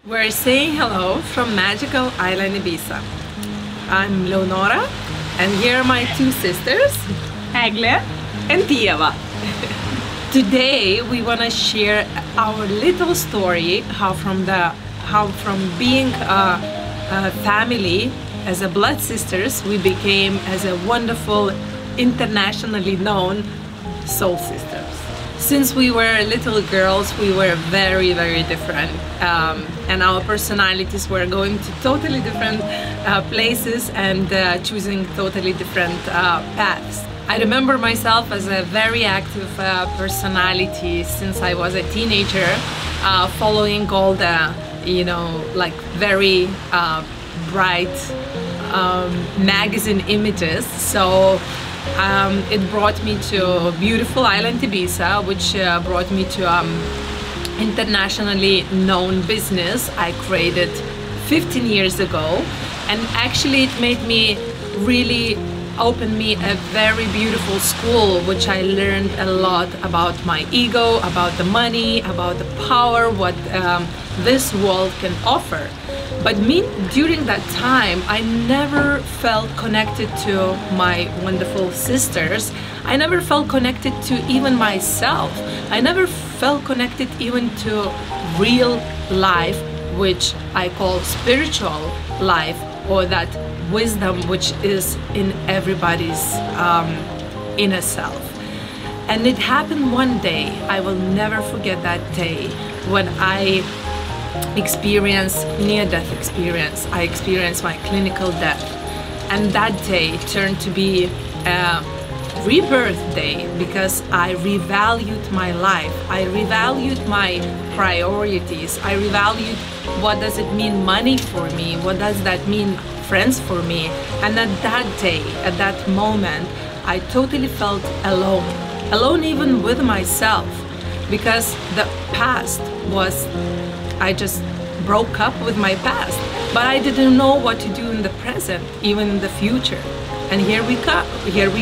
We're saying hello from magical island Ibiza. I'm Leonora, and here are my two sisters, Agle and Tieva. Today we want to share our little story, how from being a family as a blood sisters, we became as a wonderful, internationally known soul sisters. Since we were little girls, we were very, very different, and our personalities were going to totally different places and choosing totally different paths. I remember myself as a very active personality since I was a teenager, following all the, like very bright magazine images. So it brought me to beautiful island Ibiza, which brought me to internationally known business I created 15 years ago, and actually it made me really open me a very beautiful school, which I learned a lot about my ego, about the money, about the power, what this world can offer. But during that time, I never felt connected to my wonderful sisters. I never felt connected to even myself. I never felt connected even to real life, which I call spiritual life, or that wisdom which is in everybody's inner self. And it happened one day. I will never forget that day when I experienced near-death experience. I experienced my clinical death, and that day turned to be a rebirth day because I revalued my life. I revalued my priorities. I revalued what does it mean money for me, what does that mean friends for me. And at that day, at that moment, I totally felt alone even with myself, because the past was, I just broke up with my past, but I didn't know what to do in the present, even in the future. And here we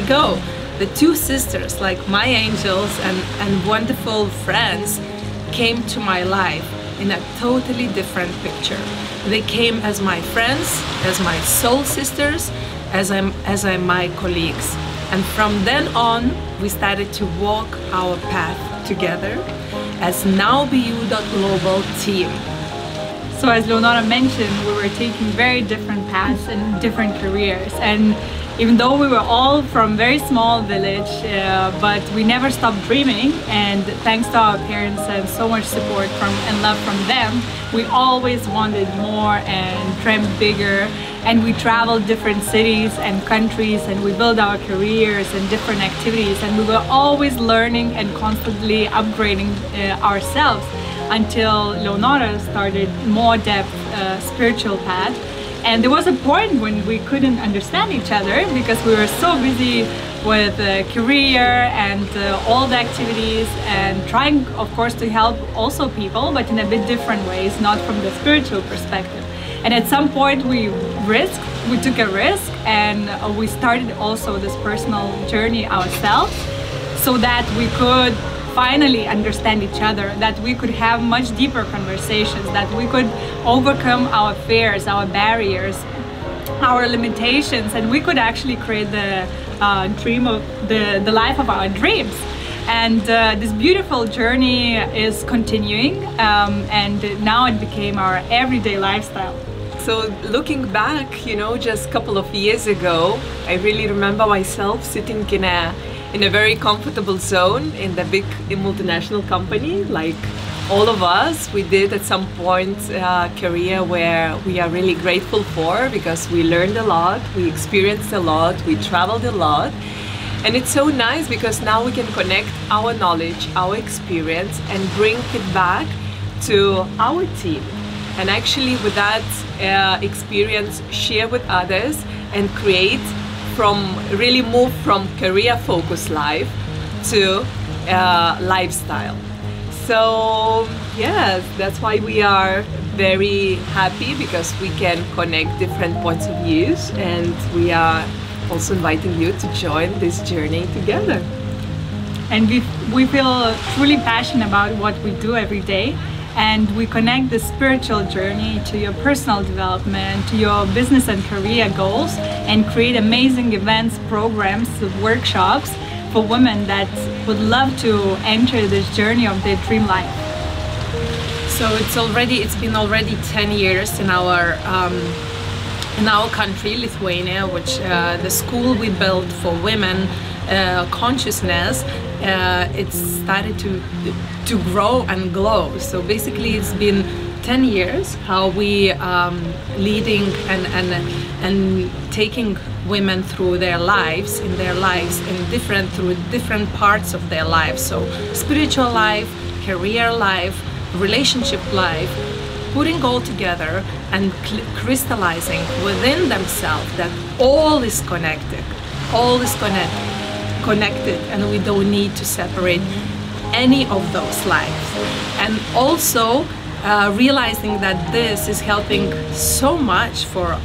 go. The two sisters, like my angels and wonderful friends, came to my life in a totally different picture. They came as my friends, as my soul sisters, as my colleagues. And from then on, we started to walk our path together as NowBeYou.global team. So as Leonora mentioned, we were taking very different paths and different careers. And even though we were all from very small village, but we never stopped dreaming. And thanks to our parents and so much support and love from them, we always wanted more and dreamt bigger. And we traveled different cities and countries, and we built our careers and different activities. And we were always learning and constantly upgrading ourselves until Leonora started more depth spiritual path. And there was a point when we couldn't understand each other because we were so busy with career and all the activities, and trying, of course, to help also people, but in a bit different ways, not from the spiritual perspective. And at some point we took a risk, and we started also this personal journey ourselves, so that we could finally understand each other, that we could have much deeper conversations, that we could overcome our fears, our barriers, our limitations, and we could actually create the dream of the life of our dreams. And this beautiful journey is continuing, and now it became our everyday lifestyle. So looking back, just a couple of years ago, I really remember myself sitting in a very comfortable zone in the big multinational company. Like all of us, we did at some point a career where we are really grateful for, because we learned a lot, we experienced a lot, we traveled a lot. And it's so nice because now we can connect our knowledge, our experience, and bring it back to our team. And actually with that experience, share with others and really move from career focused life to lifestyle. So yes, that's why we are very happy, because we can connect different points of views, and we are also inviting you to join this journey together. And we feel truly passionate about what we do every day. and we connect the spiritual journey to your personal development, to your business and career goals, and create amazing events, programs, workshops for women that would love to enter this journey of their dream life. So it's been already 10 years in our country, Lithuania, which the school we built for women consciousness, it started to grow and glow. So basically it's been 10 years how we leading and taking women through their lives, through different parts of their lives. So spiritual life, career life, relationship life, putting all together and crystallizing within themselves that all is connected, and we don't need to separate any of those lives. And also realizing that this is helping so much for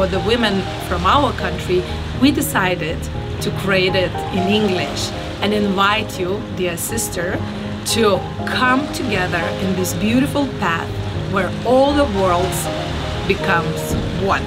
the women from our country, we decided to create it in English and invite you, dear sister, to come together in this beautiful path where all the worlds becomes one.